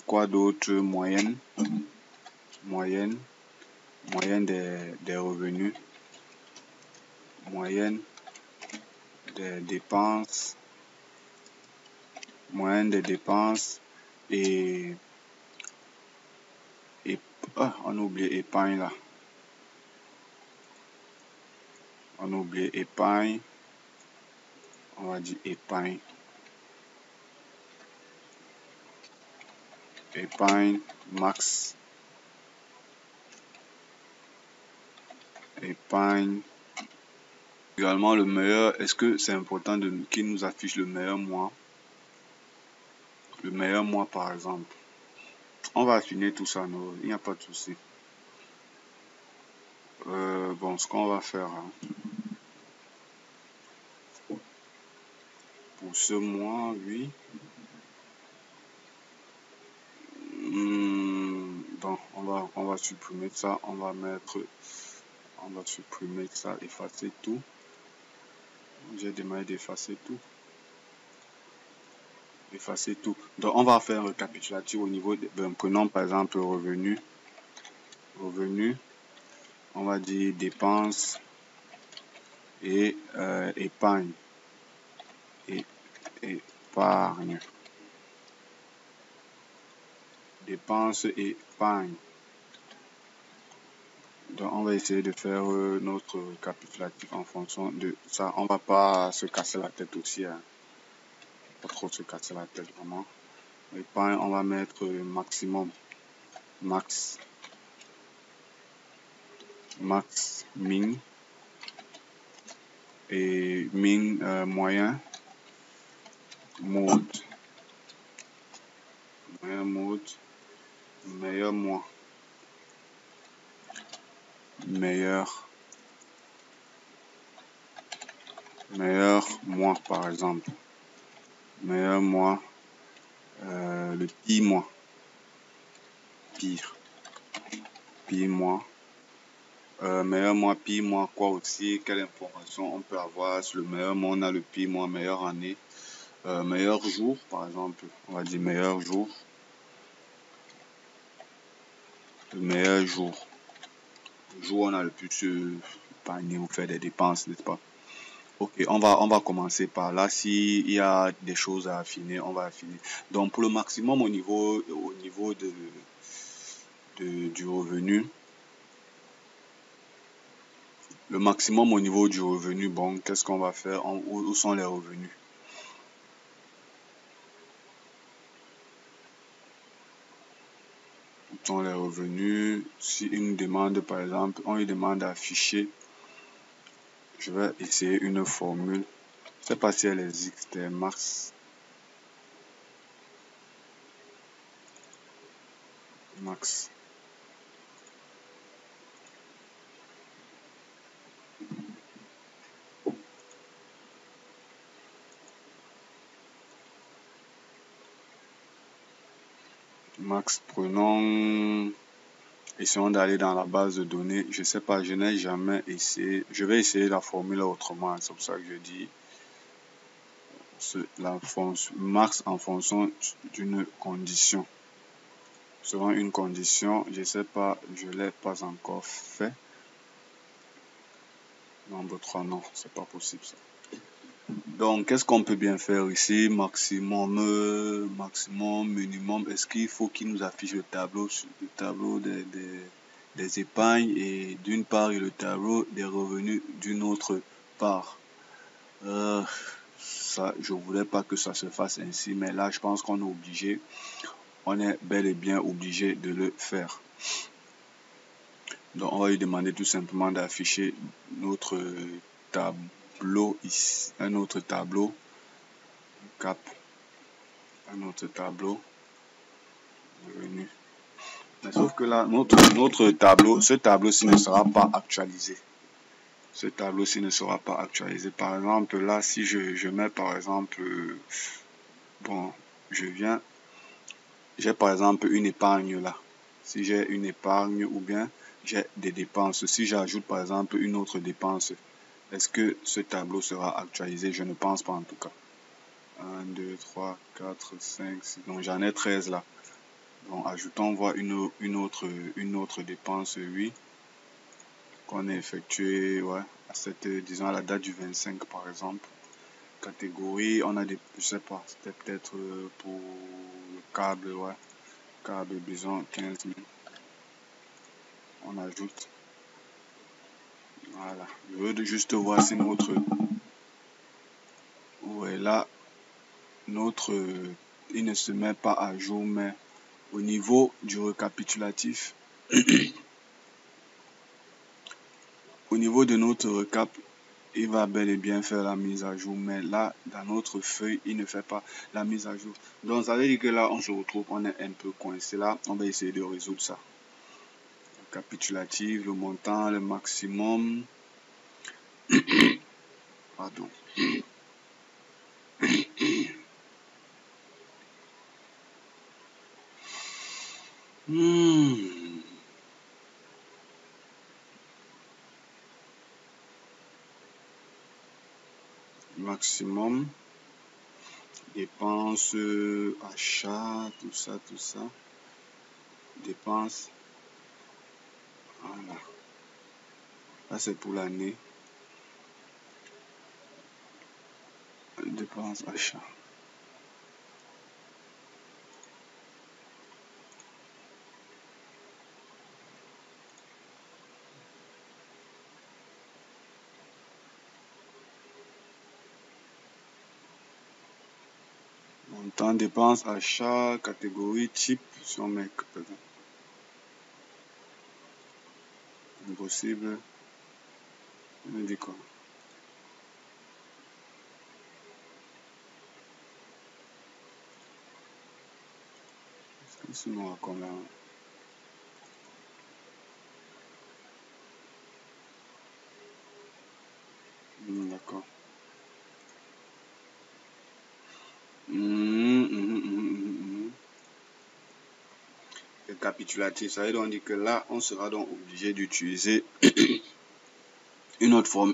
quoi d'autre, moyenne des revenus, moyenne des dépenses, et on a oublié épargne là. On a oublié épargne. On va dire épargne. Épargne max. Épargne. Également le meilleur. Est-ce que c'est important qu'il nous affiche le meilleur mois? Le meilleur mois par exemple. On va affiner tout ça, non? Il n'y a pas de souci. Bon, ce qu'on va faire pour ce mois, oui. Donc on va supprimer ça. On va supprimer ça, effacer tout. J'ai demandé d'effacer tout. Effacer tout. Donc on va faire un récapitulatif au niveau de, prenons par exemple revenu. On va dire dépenses et épargne. Épargne. Dépenses et épargne. Donc, on va essayer de faire notre récapitulatif en fonction de ça. On va pas se casser la tête aussi, hein. Pas trop se casser la tête vraiment. Épargne, on va mettre maximum, max, min et min moyen, mode, meilleur mois, meilleur mois par exemple, meilleur mois, le pire mois, pire mois, meilleur mois, pire mois, quoi aussi, quelle information on peut avoir sur le meilleur mois, on a le pire mois, meilleure année, meilleur jour par exemple, on va dire meilleur jour, le meilleur jour, le jour où on a le plus épargné ou faire des dépenses, n'est-ce pas? Ok, on va commencer par là. S'il y a des choses à affiner, on va affiner. Donc pour le maximum au niveau du revenu, le maximum au niveau du revenu, bon, qu'est-ce qu'on va faire? Où sont les revenus? Où sont les revenus? Si une demande, par exemple, on lui demande d'afficher, je vais essayer une formule. Je sais pas si elle existe, max. Max, essayons d'aller dans la base de données. Je sais pas, je n'ai jamais essayé. Je vais essayer la formule autrement. C'est pour ça que je dis max en fonction d'une condition. Selon une condition, je sais pas, je l'ai pas encore fait. Nombre 3, non, c'est pas possible ça. Donc, qu'est-ce qu'on peut bien faire ici? Maximum, minimum. Est-ce qu'il faut qu'il nous affiche le tableau des épargnes et d'une part et le tableau des revenus d'une autre part? Ça, je voulais pas que ça se fasse ainsi, mais là, je pense qu'on est obligé. On est bel et bien obligé de le faire. Donc, on va lui demander tout simplement d'afficher notre tableau ici, un autre tableau, cap, un autre tableau, revenu. Mais sauf que là, notre tableau, ce tableau-ci ne sera pas actualisé. Ce tableau-ci ne sera pas actualisé. Par exemple, là, si je mets par exemple, bon, j'ai par exemple une épargne là. Si j'ai une épargne ou bien j'ai des dépenses, si j'ajoute par exemple une autre dépense, est-ce que ce tableau sera actualisé? Je ne pense pas en tout cas. 1, 2, 3, 4, 5, 6. Donc j'en ai 13 là. Bon, ajoutons voir une autre dépense, oui, qu'on a effectuée, ouais, à cette, disons à la date du 25 par exemple. Catégorie, on a des, je sais pas, c'était peut-être pour le câble, ouais, câble, disons 15 000. On ajoute, voilà. Je veux juste voir si notre, ouais, là, notre, il ne se met pas à jour, mais au niveau du récapitulatif, au niveau de notre récap, il va bel et bien faire la mise à jour, mais là, dans notre feuille, il ne fait pas la mise à jour. Donc, ça veut dire que là, on se retrouve, on est un peu coincé là. On va essayer de résoudre ça. Récapitulatif, le montant, le maximum. Pardon. Maximum. Dépenses, achats, tout ça. Dépenses. Voilà. Là, c'est pour l'année. Dépenses, achats. Montant dépenses, achat, catégorie, type, sur mec. Impossible. On me dit quoi? Ici, on va combien? D'accord. Récapitulatif, ça veut donc dire que là, on sera donc obligé d'utiliser une autre forme,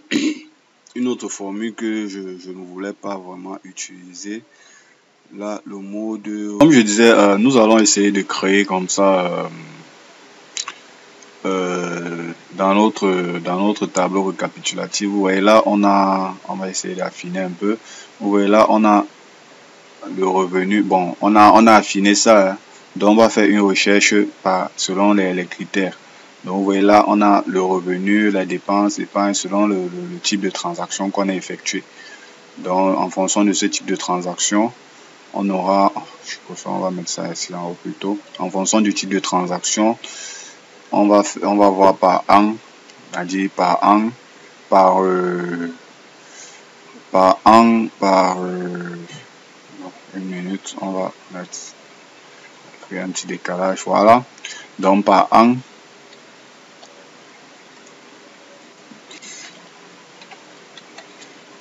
une autre formule que je ne voulais pas vraiment utiliser. Là, le mot de... Comme je disais, nous allons essayer de créer comme ça dans notre tableau récapitulatif. Vous voyez là, on va essayer d'affiner un peu. Vous voyez là, on a le revenu. Bon, on a affiné ça. Hein. Donc, on va faire une recherche selon les critères. Donc, vous voyez là, on a le revenu, la dépense, l'épargne, selon le type de transaction qu'on a effectué. Donc, en fonction de ce type de transaction, on aura, je préfère, on va mettre ça ici en haut plutôt. En fonction du type de transaction, on va voir par an, c'est-à-dire par an, par une minute, on va créer un petit décalage, voilà. Donc par an,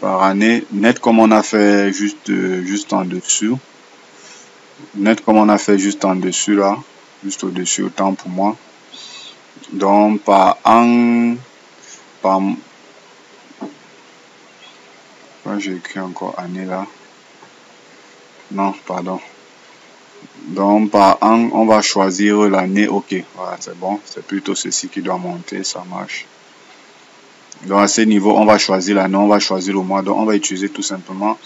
par année, net comme on a fait juste en dessous, net comme on a fait juste en dessus là, juste au-dessus, autant pour moi. Donc par an, j'ai écrit encore année là. Non, pardon. Donc par an, on va choisir l'année. Ok, voilà, c'est bon. C'est plutôt ceci qui doit monter, ça marche. Donc à ce niveau, on va choisir l'année, on va choisir le mois. Donc on va utiliser tout simplement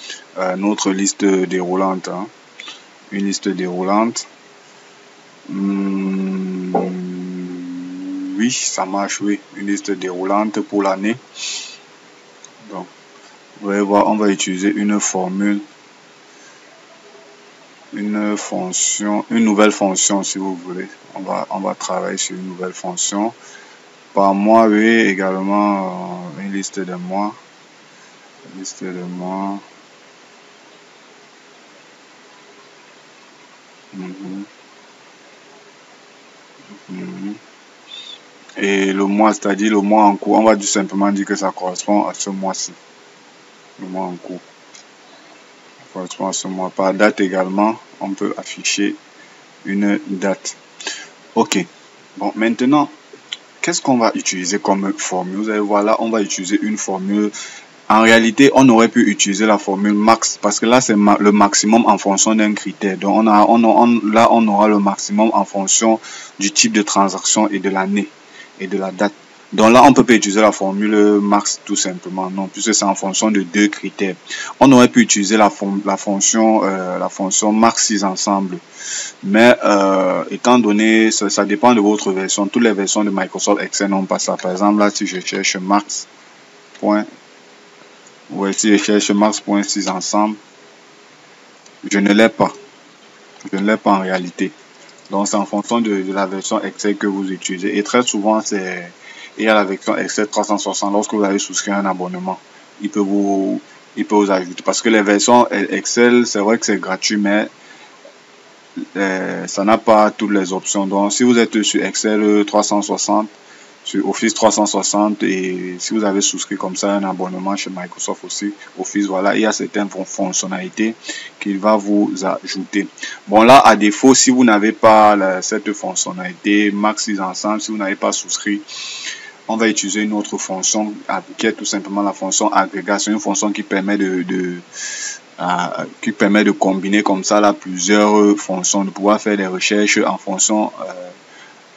notre liste déroulante. Hein. Une liste déroulante. Oui, ça marche, oui. Une liste déroulante pour l'année. Donc, vous allez voir, on va utiliser une formule. Une nouvelle fonction si vous voulez. On va travailler sur une nouvelle fonction. Par mois, oui, également une liste de mois. Liste de mois. Et le mois, c'est-à-dire le mois en cours, on va tout simplement dire que ça correspond à ce mois-ci. Le mois en cours. Ça correspond à ce mois. Par date également, on peut afficher une date. Ok. Bon, maintenant, qu'est-ce qu'on va utiliser comme formule? Vous allez voir là, on va utiliser une formule. En réalité, on aurait pu utiliser la formule max parce que là, c'est le maximum en fonction d'un critère. Donc, là, on aura le maximum en fonction du type de transaction et de l'année et de la date. Donc là, on peut pas utiliser la formule max tout simplement, non, puisque c'est en fonction de deux critères. On aurait pu utiliser la fonction max 6 ensemble. Mais étant donné, ça dépend de votre version. Toutes les versions de Microsoft Excel n'ont pas ça. Par exemple, là, si je cherche max. Si je cherche max.6 ensemble, je ne l'ai pas. Je ne l'ai pas en réalité. Donc, c'est en fonction de la version Excel que vous utilisez. Et très souvent, il y a la version Excel 360 lorsque vous avez souscrit un abonnement. Il peut vous ajouter. Parce que les versions Excel, c'est vrai que c'est gratuit, mais ça n'a pas toutes les options. Donc, si vous êtes sur Excel 360, sur Office 360 et si vous avez souscrit comme ça un abonnement chez Microsoft aussi, Office, voilà, il y a certaines fonctionnalités qu'il va vous ajouter. Bon, là, à défaut, si vous n'avez pas cette fonctionnalité Max 6 ensemble, si vous n'avez pas souscrit, on va utiliser une autre fonction qui est tout simplement la fonction agrégation, une fonction qui permet de combiner comme ça là plusieurs fonctions, de pouvoir faire des recherches en fonction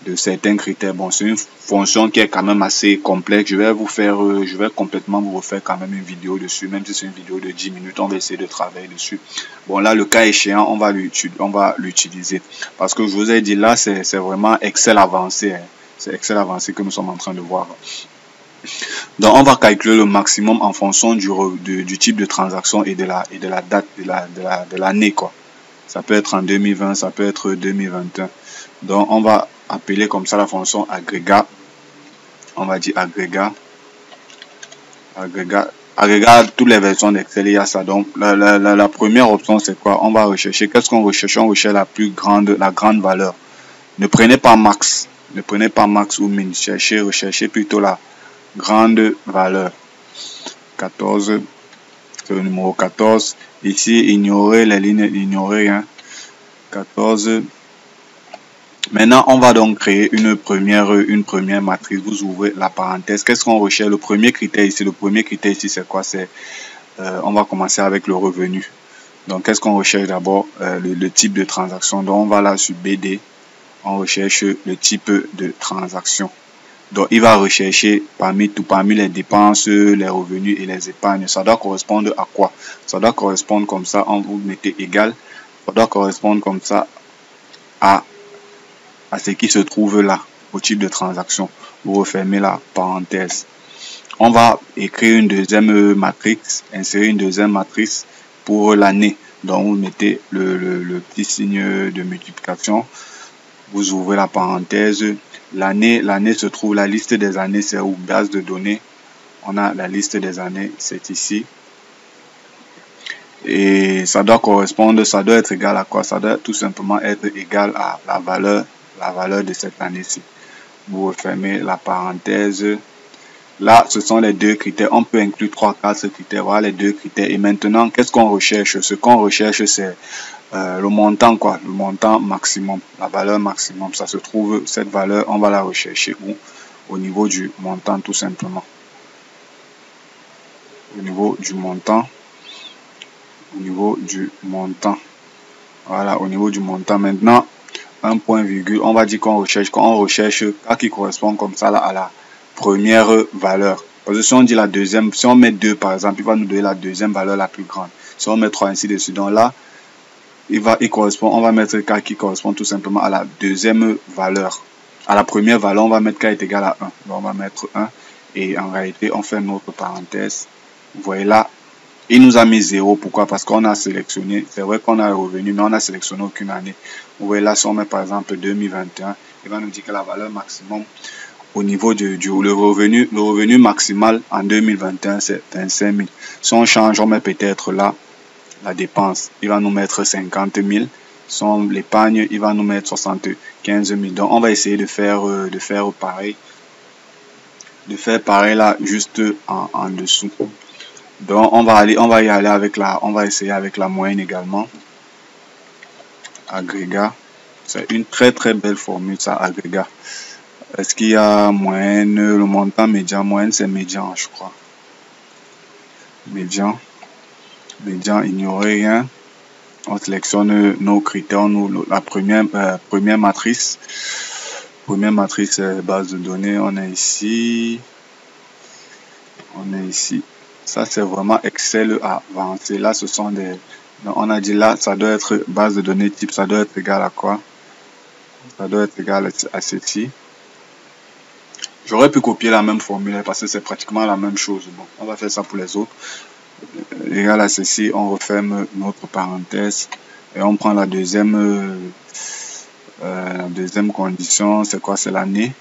de certains critères. Bon, c'est une fonction qui est quand même assez complexe. Je vais complètement vous refaire quand même une vidéo dessus, même si c'est une vidéo de 10 minutes, on va essayer de travailler dessus. Bon, là, le cas échéant, on va l'utiliser. Parce que je vous ai dit, là, c'est vraiment Excel avancé. Hein. C'est Excel avancé que nous sommes en train de voir. Donc, on va calculer le maximum en fonction du type de transaction et de la date de l'année, quoi. Ça peut être en 2020, ça peut être 2021. Donc, on va appeler comme ça la fonction agrégat. On va dire agrégat. Agrégat, toutes les versions d'Excel, il y a ça. Donc, la première option, c'est quoi? On va rechercher. Qu'est-ce qu'on recherche? On recherche la grande valeur. Ne prenez pas max. Ne prenez pas max ou min. Recherchez plutôt la grande valeur. 14. C'est le numéro 14. Ici, ignorez les lignes, ignorez rien. 14. Maintenant, on va donc créer une première matrice. Vous ouvrez la parenthèse. Qu'est-ce qu'on recherche? Le premier critère ici, c'est quoi? C'est on va commencer avec le revenu. Donc, qu'est-ce qu'on recherche d'abord? Le type de transaction. Donc, on va là sur BD. On recherche le type de transaction. Donc, il va rechercher parmi les dépenses, les revenus et les épargnes. Ça doit correspondre à quoi? Ça doit correspondre comme ça. Vous mettez égal. Ça doit correspondre comme ça à ce qui se trouve là, au type de transaction. Vous refermez la parenthèse. On va écrire une deuxième matrice, insérer une deuxième matrice pour l'année. Donc, vous mettez le petit signe de multiplication. Vous ouvrez la parenthèse. L'année se trouve, la liste des années, c'est où? Base de données. On a la liste des années, c'est ici. Et ça doit correspondre, ça doit être égal à quoi? Ça doit tout simplement être égal à la valeur de cette année-ci. Vous refermez la parenthèse. Là, ce sont les deux critères. On peut inclure 3, 4 critères. Voilà les deux critères. Et maintenant, qu'est-ce qu'on recherche? Ce qu'on recherche, c'est le montant, quoi. Le montant maximum. La valeur maximum. Ça se trouve, cette valeur, on va la rechercher où? Au niveau du montant, tout simplement. Au niveau du montant. Au niveau du montant. Voilà, au niveau du montant. Maintenant, un point virgule, on va dire qu'on recherche cas qui correspond comme ça là, à la première valeur. Parce que si on dit la deuxième, si on met 2 par exemple, il va nous donner la deuxième valeur la plus grande. Si on met 3 ainsi de suite, donc là, on va mettre cas qui correspond tout simplement à la deuxième valeur. À la première valeur, on va mettre cas est égal à 1. Donc on va mettre 1 et en réalité, on fait une autre parenthèse. Vous voyez là, il nous a mis 0. Pourquoi? Parce qu'on a sélectionné, c'est vrai qu'on a le revenu, mais on a sélectionné aucune année. Vous voyez là, si on met par exemple 2021, il va nous dire que la valeur maximum au niveau le revenu maximal en 2021, c'est 25 000. Si on change, on met peut-être là la dépense, il va nous mettre 50 000. Son l'épargne, il va nous mettre 75 000. Donc, on va essayer de faire pareil. De faire pareil là, juste en dessous. Donc, on va essayer avec la moyenne également. Agrégat. C'est une très très belle formule, ça, agrégat. Est-ce qu'il y a moyenne, le montant médian? Moyenne, c'est médian, je crois. Médian, ignorez rien. On sélectionne nos critères, la première matrice. Première matrice, base de données, on est ici. Ça, c'est vraiment Excel avancé. Là, ce sont des... Donc, on a dit là, ça doit être base de données type, ça doit être égal à quoi? Ça doit être égal à ceci. J'aurais pu copier la même formule parce que c'est pratiquement la même chose. Bon, on va faire ça pour les autres. Égal à ceci, on referme notre parenthèse et on prend la deuxième condition. C'est quoi? C'est l'année.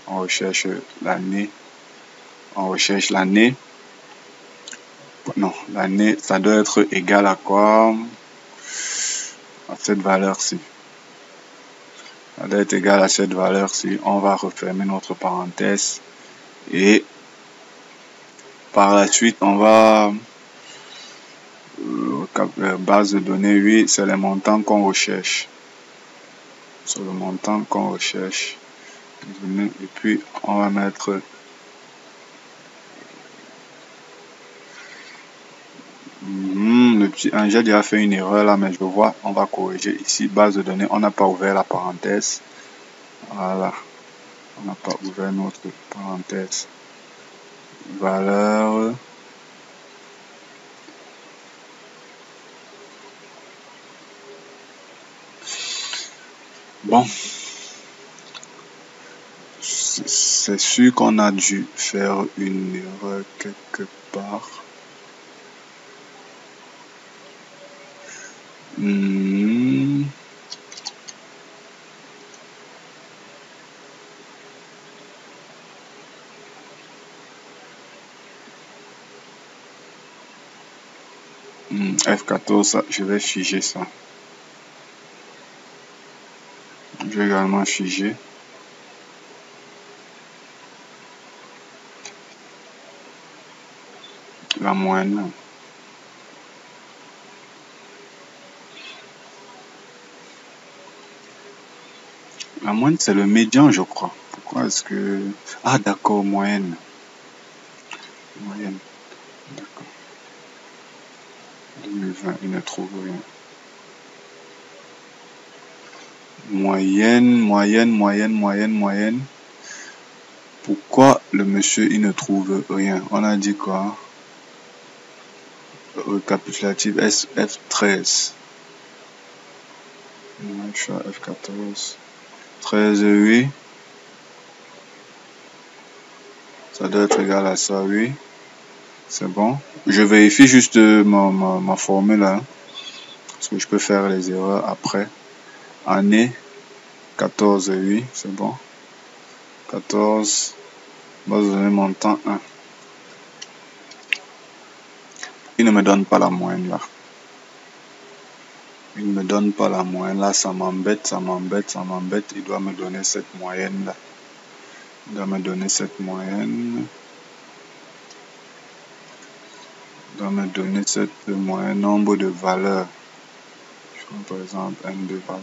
On recherche l'année. Non, l'année, ça doit être égal à quoi? À cette valeur-ci. Ça doit être égal à cette valeur-ci. On va refermer notre parenthèse. Et par la suite, on va... base de données, oui, c'est le montant qu'on recherche. C'est le montant qu'on recherche. Et puis, on va mettre... J'ai déjà fait une erreur là, mais je vois, on va corriger ici, base de données, on n'a pas ouvert la parenthèse. Voilà, on n'a pas ouvert notre parenthèse. Valeur. Bon, c'est sûr qu'on a dû faire une erreur quelque part. F14, ça, je vais figer ça. Je vais également figer. La moyenne. La moyenne, c'est le médian, je crois. Pourquoi est-ce que... Ah, d'accord, moyenne. Moyenne. D'accord. 2020, il ne trouve rien. Moyenne. Pourquoi le monsieur, il ne trouve rien? On a dit quoi? Récapitulatif F13. F14. 13, oui. Ça doit être égal à ça, oui. C'est bon. Je vérifie juste ma formule là. Parce que je peux faire les erreurs après. Année 14, oui, c'est bon. 14, base de données montant 1. Il ne me donne pas la moyenne là. Il ne me donne pas la moyenne là, ça m'embête. Il doit me donner cette moyenne là. Il doit me donner cette moyenne. Nombre de valeurs. Je prends par exemple N de valeurs.